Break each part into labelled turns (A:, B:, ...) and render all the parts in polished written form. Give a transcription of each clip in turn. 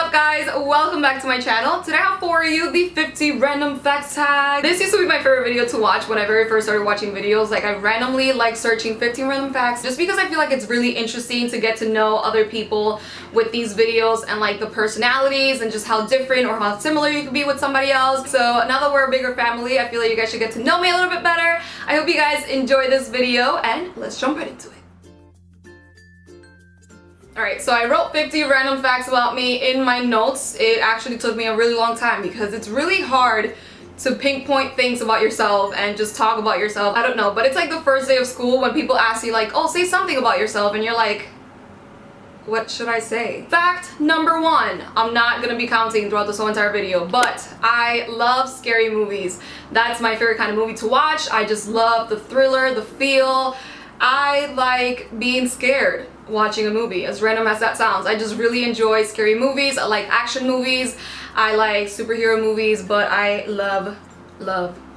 A: up, guys? Welcome back to my channel. Today I have for you the 50 random facts tag. This used to be my favorite video to watch when I very first started watching videos. Like, I randomly like searching 15 random facts just because I feel like it's really interesting to get to know other people with these videos and like the personalities and just how different or how similar you can be with somebody else. So now that we're a bigger family, I feel like you guys should get to know me a little bit better. I hope you guys enjoy this video and let's jump right into it. Alright, so I wrote 50 random facts about me in my notes. It actually took me a really long time because it's really hard to pinpoint things about yourself and just talk about yourself. I don't know, but it's like the first day of school when people ask you like, oh, say something about yourself, and you're like, what should I say? Fact number one, I'm not gonna be counting throughout this whole entire video, but I love scary movies. That's my favorite kind of movie to watch. I just love the thriller, the feel. I like being scared watching a movie, as random as that sounds. I just really enjoy scary movies. I like action movies. I like superhero movies, but I love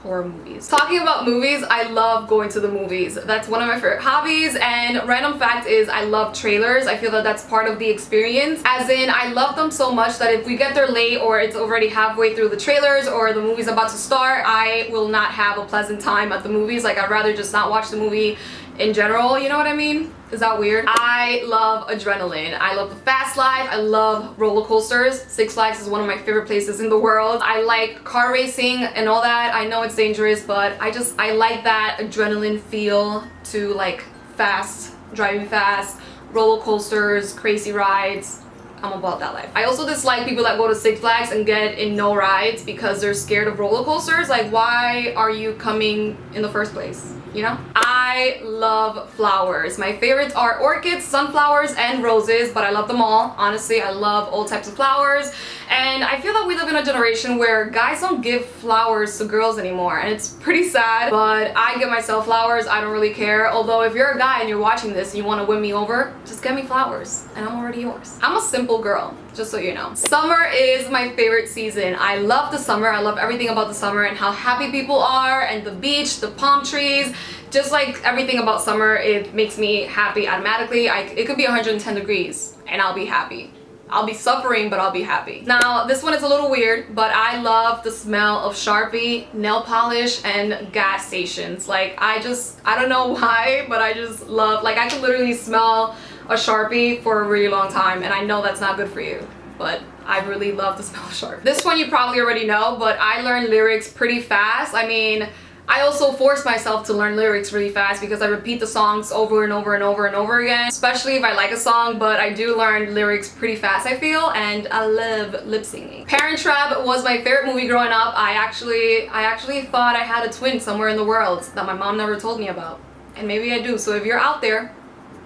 A: horror movies. Talking about movies, I love going to the movies. That's one of my favorite hobbies. And random fact is I love trailers. I feel that that's part of the experience, as in I love them so much that if we get there late or it's already halfway through the trailers or the movie's about to start, I will not have a pleasant time at the movies. Like, I'd rather just not watch the movie in general, you know what I mean? Is that weird? I love adrenaline. I love the fast life. I love roller coasters. Six Flags is one of my favorite places in the world. I like car racing and all that. I know it's dangerous, but I like that adrenaline feel to like fast, driving fast, roller coasters, crazy rides. I'm about that life. I also dislike people that go to Six Flags and get in no rides because they're scared of roller coasters. Like, why are you coming in the first place? You know? I love flowers. My favorites are orchids, sunflowers, and roses, but I love them all. Honestly, I love all types of flowers. And I feel that we live in a generation where guys don't give flowers to girls anymore, and it's pretty sad, but I give myself flowers. I don't really care. Although if you're a guy and you're watching this and you want to win me over, just get me flowers and I'm already yours. I'm a simple girl, just so you know. Summer is my favorite season. I love the summer. I love everything about the summer and how happy people are, and the beach, the palm trees. Just like everything about summer, it makes me happy automatically. It could be 110 degrees and I'll be happy. I'll be suffering, but I'll be happy. Now, this one is a little weird, but I love the smell of Sharpie, nail polish, and gas stations. Like, I don't know why, but I just love, like, I can literally smell a Sharpie for a really long time, and I know that's not good for you, but I really love the smell of Sharpie. This one you probably already know, but I learned lyrics pretty fast. I mean, I also force myself to learn lyrics really fast because I repeat the songs over and over and over and over again, especially if I like a song, but I do learn lyrics pretty fast, I feel, and I love lip singing. Parent Trap was my favorite movie growing up. I actually thought I had a twin somewhere in the world that my mom never told me about, and maybe I do. So if you're out there,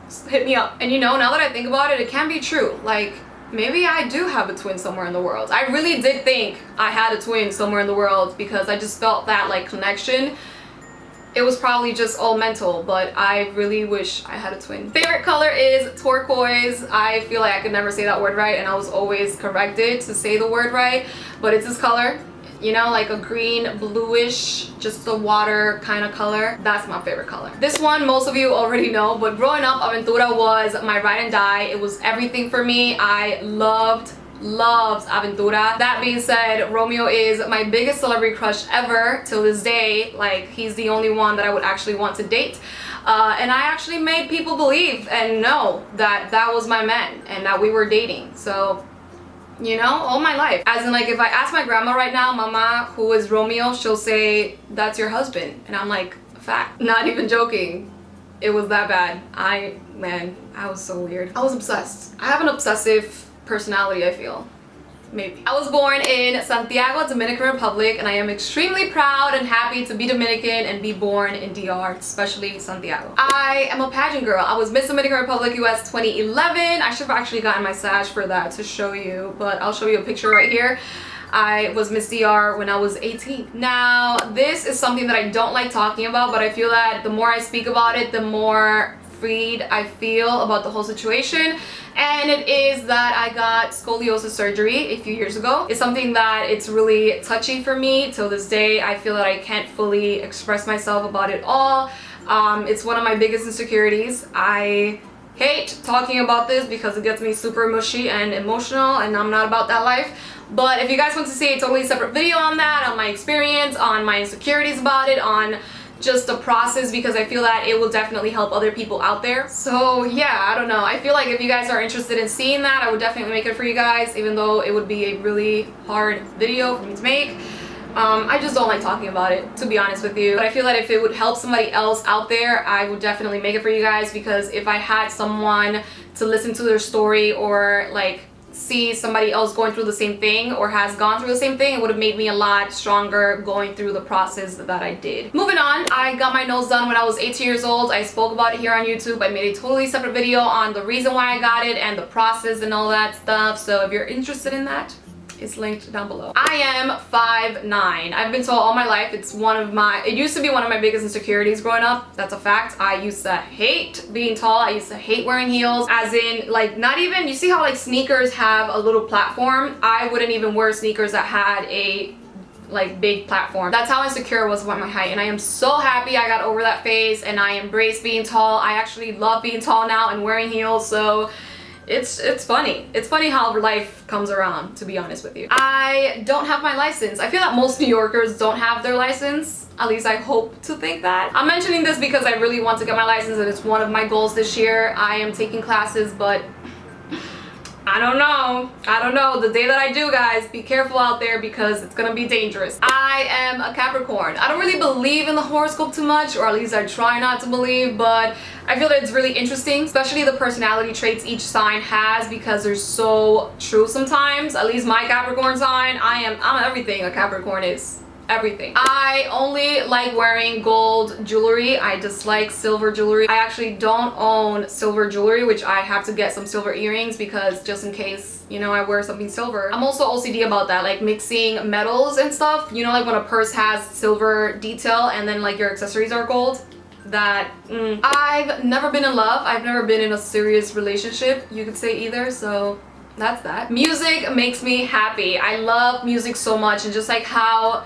A: just hit me up. And you know, now that I think about it, it can be true. Like, maybe I do have a twin somewhere in the world. I really did think I had a twin somewhere in the world because I just felt that like connection. It was probably just all mental, but I really wish I had a twin. Favorite color is turquoise. I feel like I could never say that word right, and I was always corrected to say the word right, but it's this color. You know, like a green, bluish, just the water kind of color. That's my favorite color. This one most of you already know, but growing up, Aventura was my ride and die. It was everything for me. I loved Aventura. That being said, Romeo is my biggest celebrity crush ever till this day. Like, he's the only one that I would actually want to date. And I actually made people believe and know that that was my man and that we were dating. So, you know, all my life. As in, like, if I ask my grandma right now, Mama, who is Romeo, she'll say, that's your husband. And I'm like, fact. Not even joking. It was that bad. Man, I was so weird. I was obsessed. I have an obsessive personality, I feel. Maybe. I was born in Santiago, Dominican Republic, and I am extremely proud and happy to be Dominican and be born in DR, especially Santiago. I am a pageant girl. I was Miss Dominican Republic US 2011. I should have actually gotten my sash for that to show you, but I'll show you a picture right here. I was Miss DR when I was 18. Now, this is something that I don't like talking about, but I feel that the more I speak about it, the more freed I feel about the whole situation. And it is that I got scoliosis surgery a few years ago. It's something that it's really touchy for me till this day. I feel that I can't fully express myself about it all. It's one of my biggest insecurities. I hate talking about this because it gets me super mushy and emotional, and I'm not about that life. But if you guys want to see a totally separate video on that, on my experience, on my insecurities about it, on just the process, because I feel that it will definitely help other people out there. So yeah, I don't know. I feel like if you guys are interested in seeing that, I would definitely make it for you guys, even though it would be a really hard video for me to make. I just don't like talking about it, to be honest with you. But I feel that if it would help somebody else out there, I would definitely make it for you guys, because if I had someone to listen to their story, or like see somebody else going through the same thing or has gone through the same thing, it would have made me a lot stronger going through the process that I did. Moving on, I got my nose done when I was 18 years old. I spoke about it here on YouTube. I made a totally separate video on the reason why I got it and the process and all that stuff. So if you're interested in that, it's linked down below. I am 5'9". I've been told all my life it used to be one of my biggest insecurities growing up. That's a fact. I used to hate being tall. I used to hate wearing heels, as in like not even, you see how like sneakers have a little platform? I wouldn't even wear sneakers that had a like big platform. That's how insecure I was about my height, and I am so happy I got over that phase and I embrace being tall. I actually love being tall now and wearing heels, so it's funny. It's funny how life comes around, to be honest with you. I don't have my license. I feel that most New Yorkers don't have their license. At least I hope to think that. I'm mentioning this because I really want to get my license, and it's one of my goals this year. I am taking classes, but I don't know. I don't know. The day that I do, guys, be careful out there, because it's gonna be dangerous. I am a Capricorn. I don't really believe in the horoscope too much, or at least I try not to believe, but I feel that it's really interesting, especially the personality traits each sign has, because they're so true sometimes. At least my Capricorn sign, I'm everything a Capricorn is. Everything. I only like wearing gold jewelry. I dislike silver jewelry. I actually don't own silver jewelry, which I have to get some silver earrings, because just in case, you know, I wear something silver. I'm also OCD about that, like mixing metals and stuff. You know, like when a purse has silver detail and then like your accessories are gold. I've never been in love. I've never been in a serious relationship, you could say, either, so that's that. Music makes me happy. I love music so much, and just like how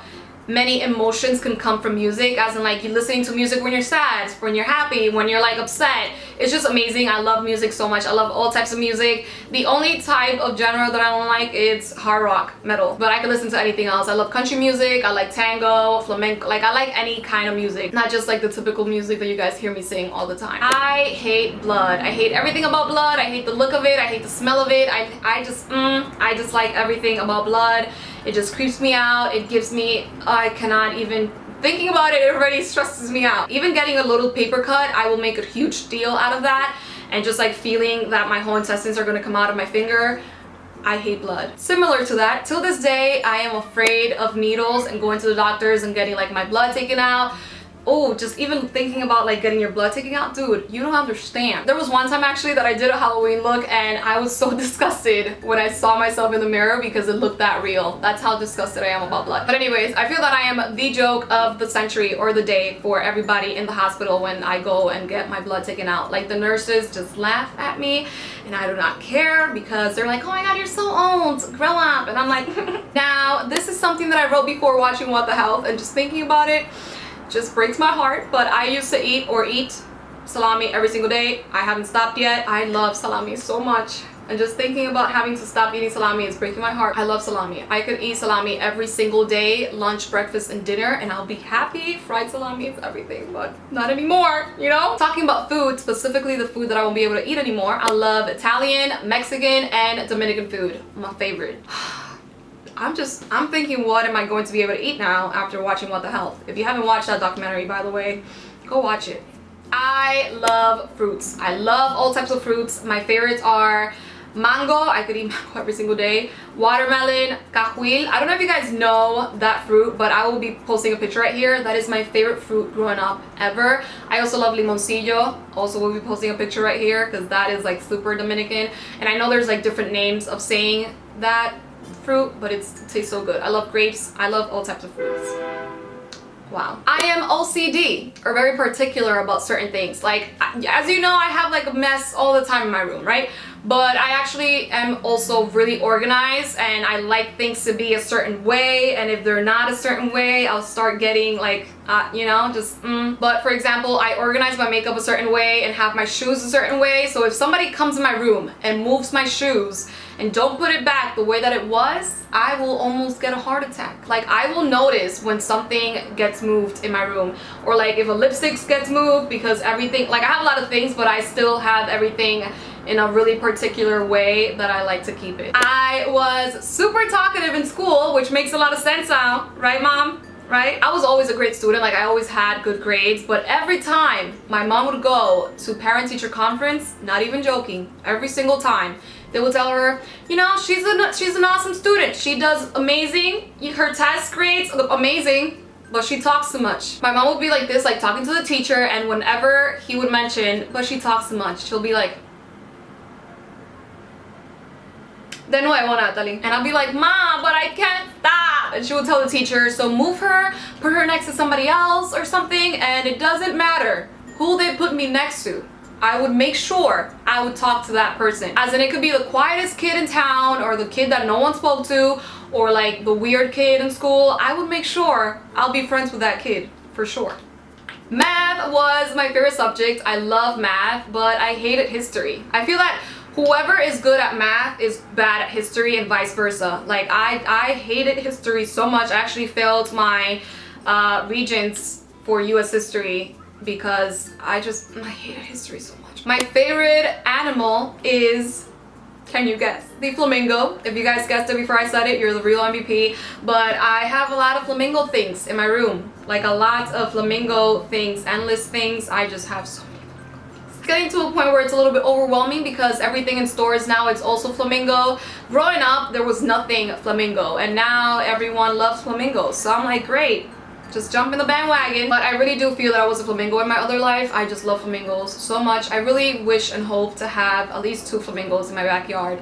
A: many emotions can come from music, as in like you listening to music when you're sad, when you're happy, when you're like upset. It's just amazing. I love music so much. I love all types of music. The only type of genre that I don't like is hard rock metal, but I can listen to anything else. I love country music. I like tango, flamenco. Like I like any kind of music, not just like the typical music that you guys hear me sing all the time. I hate blood. I hate everything about blood. I hate the look of it. I hate the smell of it. I just like everything about blood. It just creeps me out. It gives me, I cannot even, thinking about it, it already stresses me out. Even getting a little paper cut, I will make a huge deal out of that. And just like feeling that my whole intestines are gonna come out of my finger. I hate blood. Similar to that, till this day, I am afraid of needles and going to the doctors and getting like my blood taken out. Oh, just even thinking about like getting your blood taken out, dude, you don't understand. There was one time actually that I did a Halloween look, and I was so disgusted when I saw myself in the mirror, because it looked that real. That's how disgusted I am about blood. But anyways, I feel that I am the joke of the century or the day for everybody in the hospital when I go and get my blood taken out. Like the nurses just laugh at me, and I do not care, because they're like, oh my god, you're so old, grow up. And I'm like, now this is something that I wrote before watching What the Health, and just thinking about it just breaks my heart. But I used to eat salami every single day. I haven't stopped yet. I love salami so much, and just thinking about having to stop eating salami is breaking my heart. I love salami. I could eat salami every single day, lunch, breakfast, and dinner, and I'll be happy. Fried salami is everything, but not anymore, you know? Talking about food, specifically the food that I won't be able to eat anymore, I love Italian, Mexican, and Dominican food. My favorite. I'm thinking, what am I going to be able to eat now after watching What the Health? If you haven't watched that documentary, by the way, go watch it. I love fruits. I love all types of fruits. My favorites are mango. I could eat mango every single day. Watermelon, cajuil. I don't know if you guys know that fruit, but I will be posting a picture right here. That is my favorite fruit growing up ever. I also love limoncillo. Also will be posting a picture right here, because that is like super Dominican. And I know there's like different names of saying that fruit, but it tastes so good. I love grapes. I love all types of fruits. Wow. I am OCD, or very particular about certain things. Like, as you know, I have like a mess all the time in my room, right? But I actually am also really organized, and I like things to be a certain way, and if they're not a certain way, I'll start getting like, you know, just But for example, I organize my makeup a certain way and have my shoes a certain way, so if somebody comes in my room and moves my shoes and don't put it back the way that it was, I will almost get a heart attack. Like, I will notice when something gets moved in my room, or like if a lipstick gets moved, because everything, like I have a lot of things, but I still have everything in a really particular way that I like to keep it. I was super talkative in school, which makes a lot of sense now, right, Mom? Right? I was always a great student, like I always had good grades, but every time my mom would go to parent-teacher conference, not even joking, every single time, they would tell her, you know, she's an awesome student. She does amazing. Her test grades are amazing, but she talks too much. My mom would be like this, like talking to the teacher, and whenever he would mention, but she talks too much, she'll be like, de nuevo, Nathalie. And I'll be like, Mom, but I can't stop. And she will tell the teacher, so move her, put her next to somebody else or something, and it doesn't matter who they put me next to. I would make sure I would talk to that person. As in, it could be the quietest kid in town, or the kid that no one spoke to, or like the weird kid in school. I would make sure I'll be friends with that kid, for sure. Math was my favorite subject. I love math, but I hated history. I feel that whoever is good at math is bad at history, and vice versa. Like, I hated history so much. I actually failed my regents for US history because I hated history so much. My favorite animal is, can you guess? The flamingo. If you guys guessed it before I said it, you're the real MVP. But I have a lot of flamingo things in my room. Like a lot of flamingo things, endless things. I just have so many. It's getting to a point where it's a little bit overwhelming because everything in stores now, it's also flamingo. Growing up, there was nothing flamingo, and now everyone loves flamingos. So I'm like, great. Just jump in the bandwagon. But I really do feel that I was a flamingo in my other life. I just love flamingos so much. I really wish and hope to have at least 2 flamingos in my backyard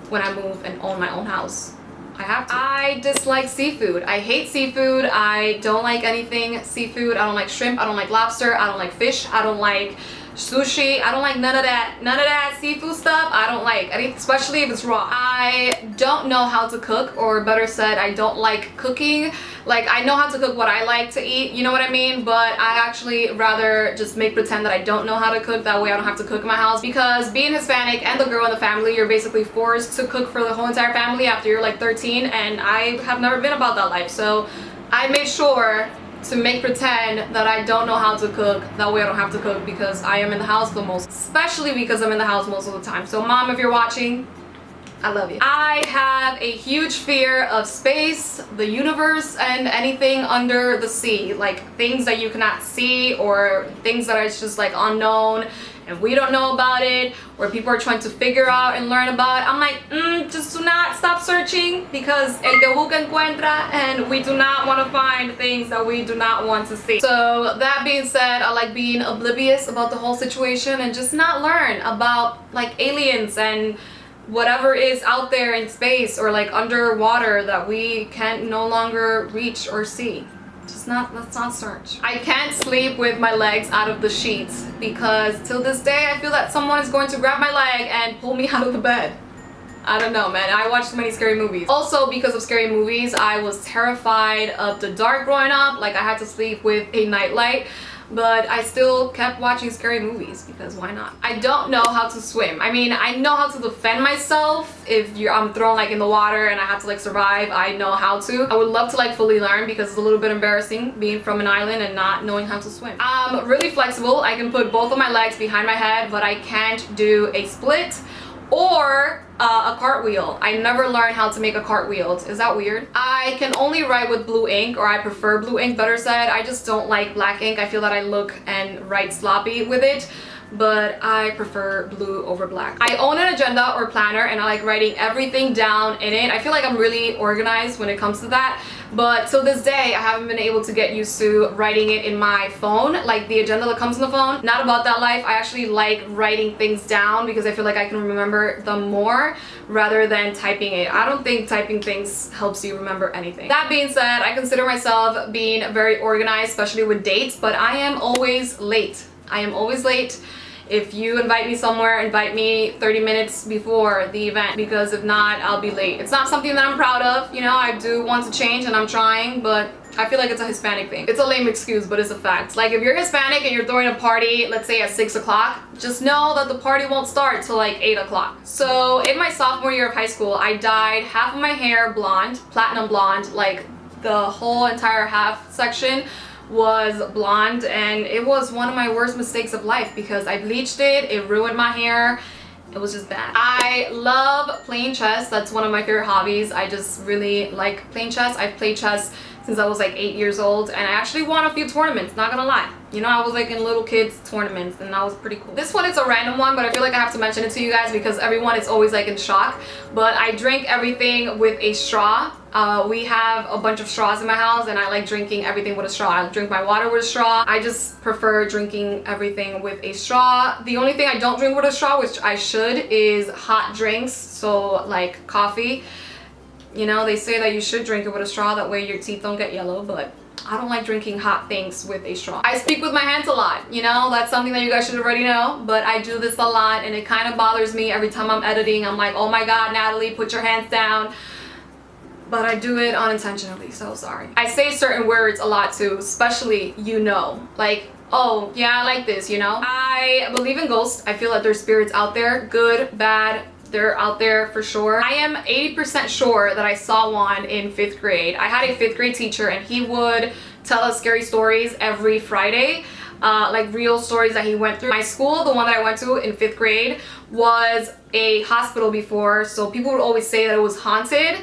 A: when I move and own my own house. I have to. I dislike seafood. I hate seafood. I don't like anything seafood. I don't like shrimp. I don't like lobster. I don't like fish. I don't like sushi. I don't like none of that seafood stuff. I don't like anything, especially if it's raw. I don't know how to cook, or better said, I don't like cooking. Like, I know how to cook what I like to eat, you know what I mean? But I actually rather just make pretend that I don't know how to cook. That way I don't have to cook in my house, because being Hispanic and the girl in the family, you're basically forced to cook for the whole entire family after you're like 13, and I have never been about that life. So I made sure to make pretend that I don't know how to cook. That way I don't have to cook, because I am in the house the most, especially because I'm in the house most of the time. So Mom, if you're watching, I love you. I have a huge fear of space, the universe, and anything under the sea. Like things that you cannot see, or things that are just like unknown and we don't know about it, or people are trying to figure out and learn about. I'm like, just do not stop searching, because el que busca encuentra, and we do not want to find things that we do not want to see. So that being said, I like being oblivious about the whole situation and just not learn about like aliens and whatever is out there in space or like underwater that we can no longer reach or see. Let's not search. I can't sleep with my legs out of the sheets, because till this day I feel that someone is going to grab my leg and pull me out of the bed. I don't know, man. I watched too many scary movies. Also, because of scary movies, I was terrified of the dark growing up. Like, I had to sleep with a nightlight. But I still kept watching scary movies, because why not? I don't know how to swim. I mean, I know how to defend myself if I'm thrown like in the water and I have to like survive. I know how to. I would love to like fully learn, because it's a little bit embarrassing being from an island and not knowing how to swim. I'm really flexible. I can put both of my legs behind my head, but I can't do a split or a cartwheel. I never learned how to make a cartwheel. Is that weird? I can only write with blue ink, or I prefer blue ink, better said. I just don't like black ink. I feel that I look and write sloppy with it, but I prefer blue over black. I own an agenda or planner, and I like writing everything down in it. I feel like I'm really organized when it comes to that, But till this day, I haven't been able to get used to writing it in my phone, like the agenda that comes in the phone. Not about that life. I actually like writing things down because I feel like I can remember them more rather than typing it. I don't think typing things helps you remember anything. That being said, I consider myself being very organized, especially with dates, but I am always late. I am always late. If you invite me somewhere, invite me 30 minutes before the event, because if not, I'll be late. It's not something that I'm proud of. You know, I do want to change and I'm trying, but I feel like it's a Hispanic thing. It's a lame excuse, but it's a fact. Like if you're Hispanic and you're throwing a party, let's say at 6 o'clock, just know that the party won't start till like 8 o'clock. So in my sophomore year of high school, I dyed half of my hair blonde, platinum blonde, like the whole entire half section was blonde, and it was one of my worst mistakes of life because I bleached it ruined my hair. It was just bad. I love playing chess. That's one of my favorite hobbies. I just really like playing chess. I've played chess since I was like 8 years old, and I actually won a few tournaments, not gonna lie. You know, I was like in little kids tournaments, and that was pretty cool. This one is a random one, but I feel like I have to mention it to you guys because everyone is always like in shock. But I drink everything with a straw. We have a bunch of straws in my house, and I like drinking everything with a straw. I drink my water with a straw. I just prefer drinking everything with a straw. The only thing I don't drink with a straw, which I should, is hot drinks, so like coffee. You know, they say that you should drink it with a straw, that way your teeth don't get yellow, but I don't like drinking hot things with a straw. I speak with my hands a lot, you know, that's something that you guys should already know, but I do this a lot, and it kind of bothers me every time I'm editing. I'm like, oh my god, Natalie, put your hands down. But I do it unintentionally, so sorry. I say certain words a lot too, especially you know, like, oh yeah, I like this, you know. I believe in ghosts. I feel that there's spirits out there, good, bad, they're out there for sure. I am 80% sure that I saw one in 5th grade. I had a 5th grade teacher, and he would tell us scary stories every Friday, like real stories that he went through. My school, the one that I went to in 5th grade, was a hospital before, so people would always say that it was haunted.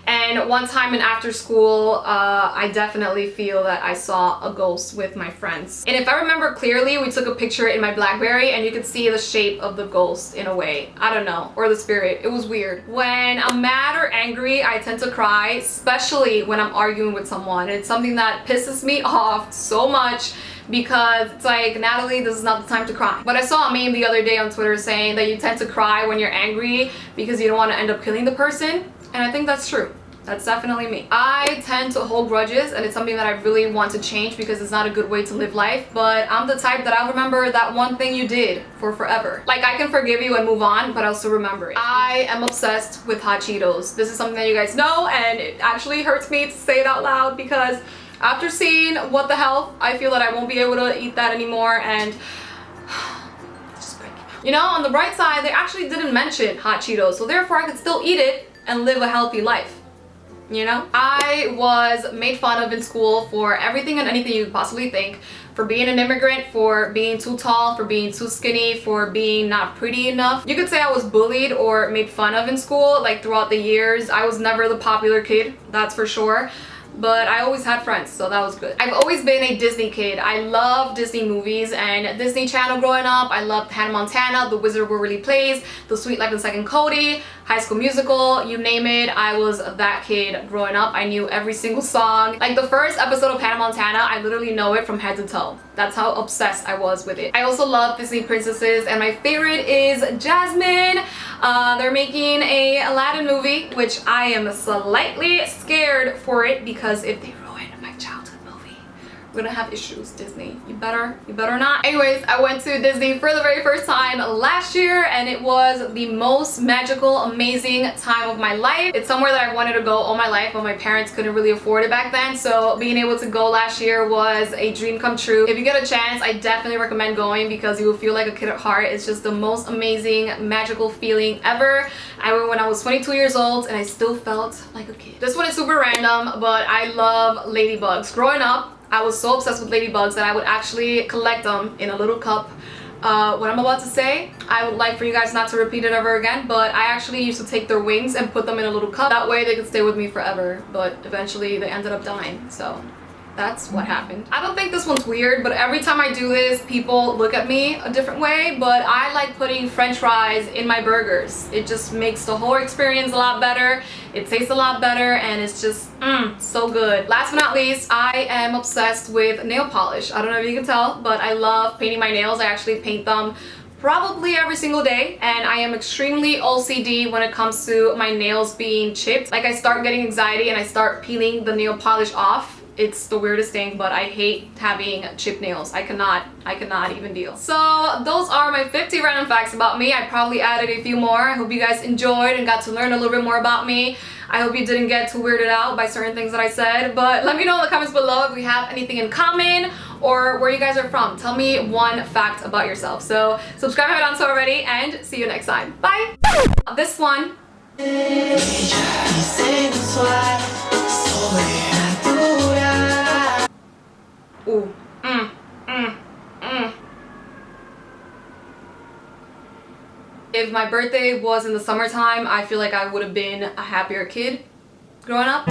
A: And one time in after school, I definitely feel that I saw a ghost with my friends. And if I remember clearly, we took a picture in my BlackBerry, and you could see the shape of the ghost in a way. I don't know, or the spirit. It was weird. When I'm mad or angry, I tend to cry, especially when I'm arguing with someone. It's something that pisses me off so much, because it's like, Natalie, this is not the time to cry. But I saw a meme the other day on Twitter saying that you tend to cry when you're angry because you don't want to end up killing the person. And I think that's true. That's definitely me. I tend to hold grudges, and it's something that I really want to change because it's not a good way to live life. But I'm the type that I'll remember that one thing you did for forever. Like, I can forgive you and move on, but I'll still remember it. I am obsessed with hot Cheetos. This is something that you guys know, and it actually hurts me to say it out loud because after seeing What the Health, I feel that I won't be able to eat that anymore, and it's just breaking. You know, on the bright side, they actually didn't mention hot Cheetos, so therefore I could still eat it and live a healthy life. You know, I was made fun of in school for everything and anything you could possibly think. For being an immigrant, for being too tall, for being too skinny, for being not pretty enough. You could say I was bullied or made fun of in school, like throughout the years. I was never the popular kid, that's for sure. But I always had friends, so that was good. I've always been a Disney kid. I love Disney movies and Disney Channel growing up. I loved Hannah Montana, The Wizard of Waverly Place, The Sweet Life of Zack and Cody, High School Musical, you name it. I was that kid growing up. I knew every single song. Like the first episode of Hannah Montana, I literally know it from head to toe. That's how obsessed I was with it. I also love Disney princesses, and my favorite is Jasmine. They're making a Aladdin movie, which I am slightly scared for it because if they ruin my childhood movie, we're gonna have issues, Disney. You better not. Anyways, I went to Disney for the very first time last year, and it was the most magical, amazing time of my life. It's somewhere that I've wanted to go all my life, but my parents couldn't really afford it back then, so being able to go last year was a dream come true. If you get a chance, I definitely recommend going because you will feel like a kid at heart. It's just the most amazing, magical feeling ever. I went when I was 22 years old, and I still felt like a kid. This one is super random, but I love ladybugs. Growing up, I was so obsessed with ladybugs that I would actually collect them in a little cup. What I'm about to say, I would like for you guys not to repeat it ever again, but I actually used to take their wings and put them in a little cup. That way they could stay with me forever, but eventually they ended up dying, so That's what happened. I don't think this one's weird, but every time I do this, people look at me a different way, but I like putting French fries in my burgers. It just makes the whole experience a lot better. It tastes a lot better, and it's just, so good. Last but not least, I am obsessed with nail polish. I don't know if you can tell, but I love painting my nails. I actually paint them probably every single day, and I am extremely OCD when it comes to my nails being chipped. Like, I start getting anxiety and I start peeling the nail polish off. It's the weirdest thing, but I hate having chipped nails. I cannot even deal. So those are my 50 random facts about me. I probably added a few more. I hope you guys enjoyed and got to learn a little bit more about me. I hope you didn't get too weirded out by certain things that I said, but let me know in the comments below if we have anything in common or where you guys are from. Tell me one fact about yourself. So subscribe if you haven't done so already, and see you next time. Bye! This one. Ooh. If my birthday was in the summertime, I feel like I would have been a happier kid growing up.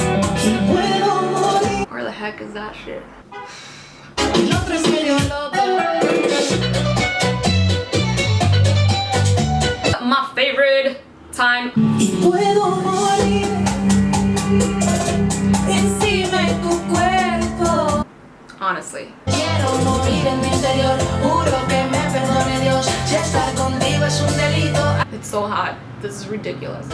A: Where the heck is that shit? My favorite time. Honestly. It's so hot. This is ridiculous.